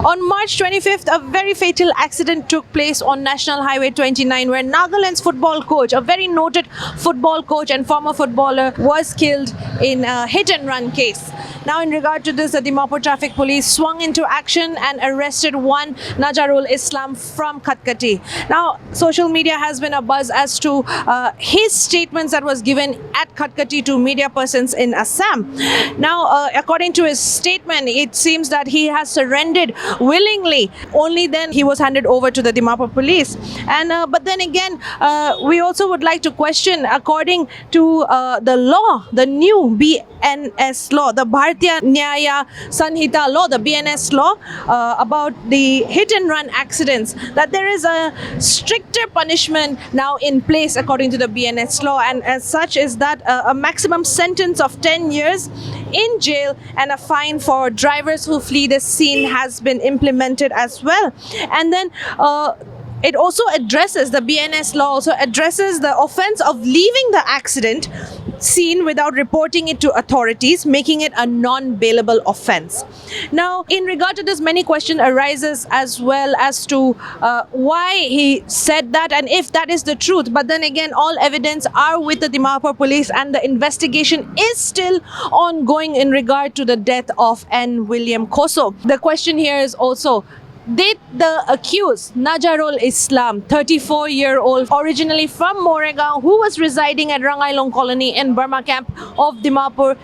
On March 25th, a very fatal accident took place on National Highway 29 where Nagaland's football coach, a very noted football coach and former footballer, was killed in a hit-and-run case. Now, in regard to this, the Dimapur Traffic Police swung into action and arrested one Nazarul Islam from Khatkati. Now, social media has been abuzz as to his statements that was given at Khatkati to media persons in Assam. Now, according to his statement, it seems that he has surrendered willingly. Only then he was handed over to the Dimapur police. And but then again, we also would like to question, according to the law, the new BNS law, the Bharatiya Nyaya Sanhita law, the BNS law about the hit and run accidents, that there is a stricter punishment now in place according to the BNS law, and as such is that a maximum sentence of 10 years in jail and a fine for drivers who flee the scene has been implemented as well. And then it also addresses, the BNS law also addresses the offense of leaving the accident scene without reporting it to authorities, making it a non-bailable offense. Now, in regard to this, many questions arises as well as to why he said that and if that is the truth. But then again, all evidence are with the Dimapur police and the investigation is still ongoing in regard to the death of N. William Koso. The question here is also, did the accused, Nazarul Islam, 34-year-old, originally from Moregaon, who was residing at Rangailong Colony in Burma camp of Dimapur,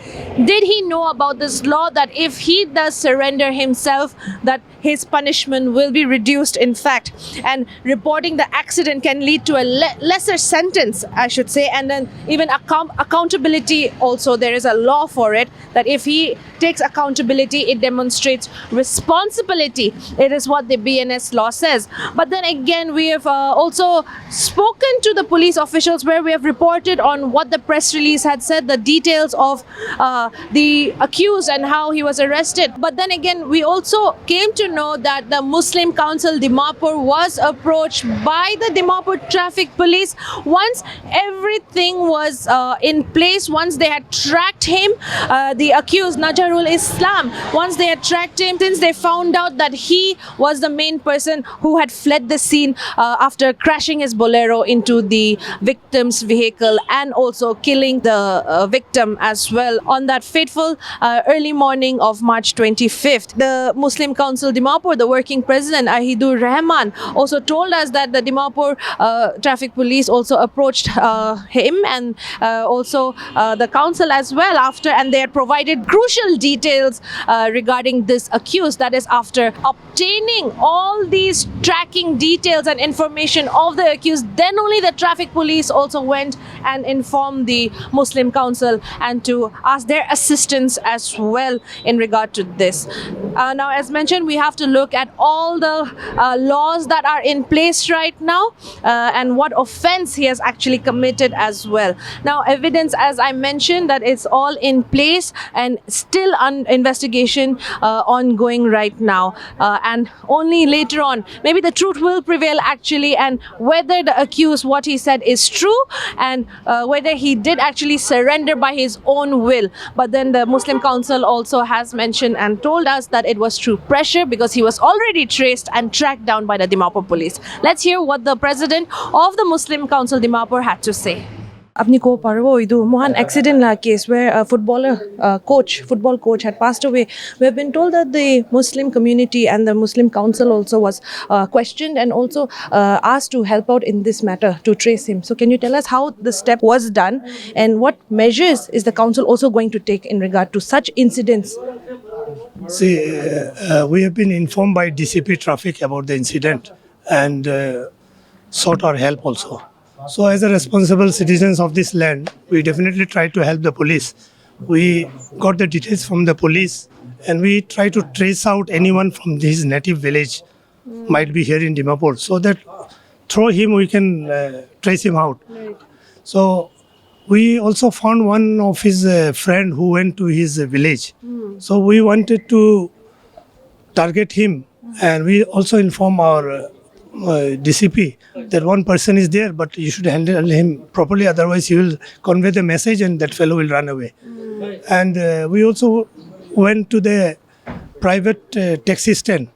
did he know about this law that if he does surrender himself, that his punishment will be reduced, in fact, and reporting the accident can lead to a lesser sentence, I should say, and then even accountability also, there is a law for it, that if he takes accountability, it demonstrates responsibility. It is what the BNS law says. But then again, we have also spoken to the police officials where we have reported on what the press release had said, the details of the accused and how he was arrested. But then again, we also came to know that the Muslim Council Dimapur was approached by the Dimapur Traffic Police once everything was in place, once they had tracked him, the accused Nazarul Islam, once they had tracked him, since they found out that he was the main person who had fled the scene after crashing his bolero into the victim's vehicle and also killing the victim as well on that fateful early morning of March 25th. The Muslim Council Dimapur, the working president Ahidur Rahman, also told us that the Dimapur Traffic Police also approached him and also the council as well after, and they had provided crucial details regarding this accused. That is, after obtaining all these tracking details and information of the accused, then only the traffic police also went and informed the Muslim Council and to ask their assistance as well in regard to this. Now, as mentioned, we have to look at all the laws that are in place right now and what offense he has actually committed as well. Now, evidence, as I mentioned, that it's all in place and still on investigation ongoing right now. And only later on, maybe the truth will prevail actually, and whether the accused, what he said is true, and whether he did actually surrender by his own will. But then the Muslim Council also has mentioned and told us that it was through pressure because he was already traced and tracked down by the Dimapur police. Let's hear what the president of the Muslim Council Dimapur had to say. Apni ko parvo idu mohan accident la case where a football coach had passed away. We have been told that the Muslim community and the Muslim Council also was questioned and also asked to help out in this matter to trace him. So can you tell us how the step was done and what measures is the council also going to take in regard to such incidents? See, we have been informed by DCP Traffic about the incident and sought our help also. So as a responsible citizens of this land, we definitely try to help the police. We got the details from the police and we try to trace out anyone from his native village might be here in Dimapur, so that through him we can trace him out. Right. So we also found one of his friend who went to his village. So we wanted to target him and we also inform our DCP that one person is there, but you should handle him properly, otherwise he will convey the message and that fellow will run away. And we also went to the private taxi stand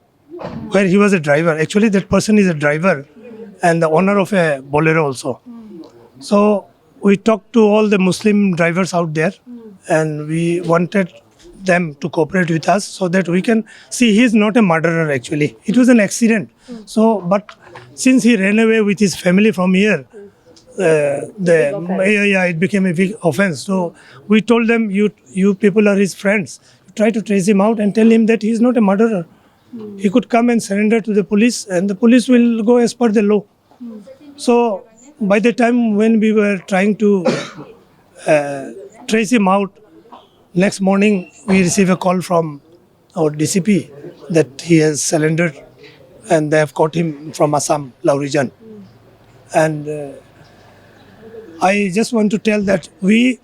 where he was a driver. Actually, that person is a driver and the owner of a bolero also. So we talked to all the Muslim drivers out there, and we wanted them to cooperate with us so that we can see he is not a murderer actually. It was an accident. So, but since he ran away with his family from here, it became a big offense. So we told them, you people are his friends. Try to trace him out and tell him that he is not a murderer. He could come and surrender to the police, and the police will go as per the law. So by the time when we were trying to trace him out, next morning we received a call from our DCP that he has surrendered and they have caught him from Assam, Lau region. And I just want to tell that we,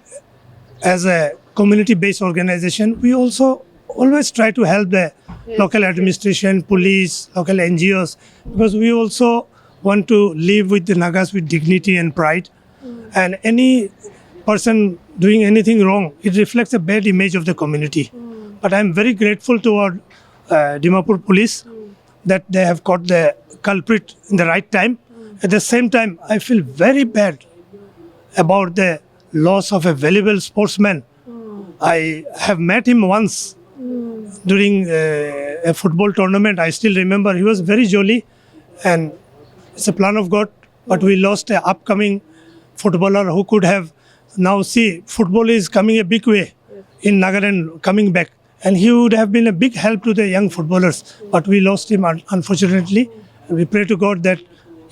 as a community-based organization, we also always try to help the local administration, police, local NGOs, because we also want to live with the Nagas with dignity and pride. And any person doing anything wrong, it reflects a bad image of the community. But I'm very grateful to our Dimapur police that they have caught the culprit in the right time. At the same time, I feel very bad about the loss of a valuable sportsman. I have met him once during a football tournament. I still remember he was very jolly, and it's a plan of God. But we lost an upcoming footballer who could have now see football is coming a big way in Nagaland coming back, and he would have been a big help to the young footballers. But we lost him unfortunately. And we pray to God that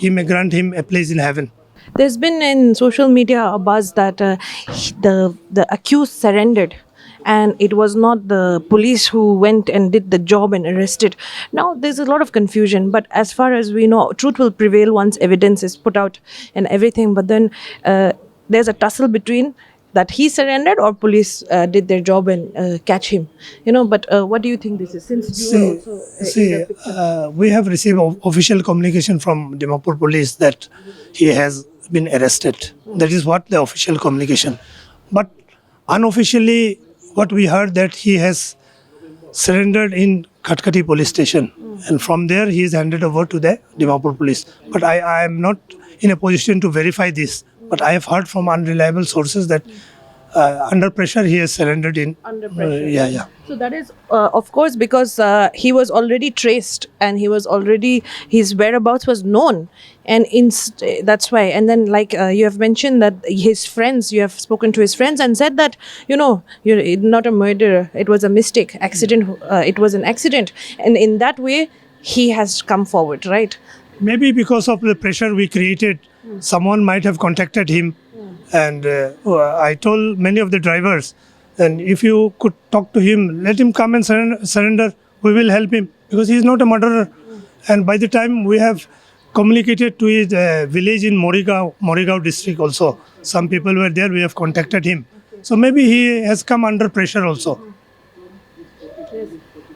He may grant him a place in heaven. There's been in social media a buzz that the accused surrendered, and it was not the police who went and did the job and arrested. Now there's a lot of confusion, but as far as we know, truth will prevail once evidence is put out and everything. But then there's a tussle between that he surrendered or police did their job and catch him. But what do you think this is? Since you were also we have received official communication from Dimapur police that he has been arrested. That is what the official communication. But unofficially, what we heard that he has surrendered in Khatkati police station, and from there he is handed over to the Dimapur police. But I am not in a position to verify this. But I have heard from unreliable sources that under pressure he has surrendered in. Under pressure. Yeah. So that is, of course, because he was already traced and his whereabouts was known. And that's why. And then, like you have mentioned that his friends, you have spoken to his friends and said that, you're not a murderer. It was a mistake, accident. It was an accident. And in that way, he has come forward, right? Maybe because of the pressure we created, someone might have contacted him. And I told many of the drivers, and if you could talk to him, let him come and surrender. We will help him because he is not a murderer. And by the time we have communicated to his village in Morigao district also, some people were there, we have contacted him. So maybe he has come under pressure also.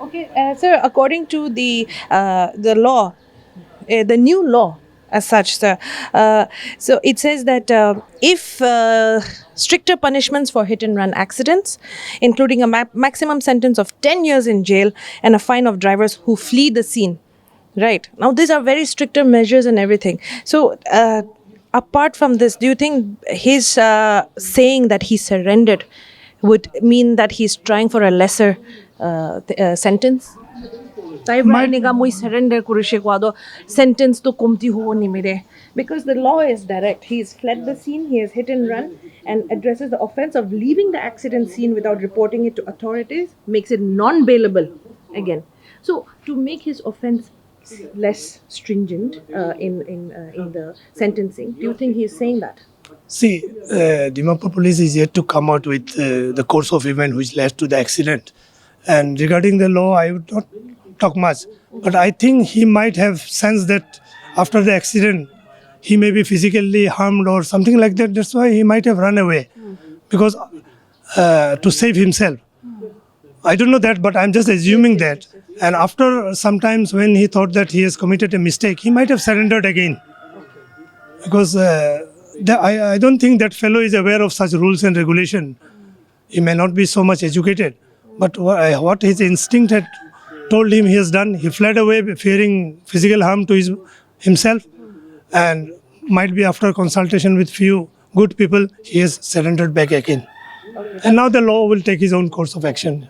Okay, sir, according to the law, the new law, as such, sir. So it says that if stricter punishments for hit and run accidents, including a maximum sentence of 10 years in jail and a fine of drivers who flee the scene. Right. Now, these are very stricter measures and everything. So, apart from this, do you think his saying that he surrendered would mean that he's trying for a lesser sentence? Surrender sentence to komti ho nimire, because the law is direct. He's fled the scene, he has hit and run, and addresses the offense of leaving the accident scene without reporting it to authorities, makes it non-bailable again. So to make his offense less stringent in the sentencing, do you think he's saying that? See, Dimapur police is yet to come out with the course of event which led to the accident. And regarding the law, I would not talk much, but I think he might have sensed that after the accident he may be physically harmed or something like that. That's why he might have run away, because to save himself. I don't know that, but I'm just assuming that. And after sometimes when he thought that he has committed a mistake, he might have surrendered again, because I don't think that fellow is aware of such rules and regulation. He may not be so much educated, but what his instinct had told him he has done. He fled away fearing physical harm to himself, and might be after consultation with few good people, he has surrendered back again. And now the law will take his own course of action.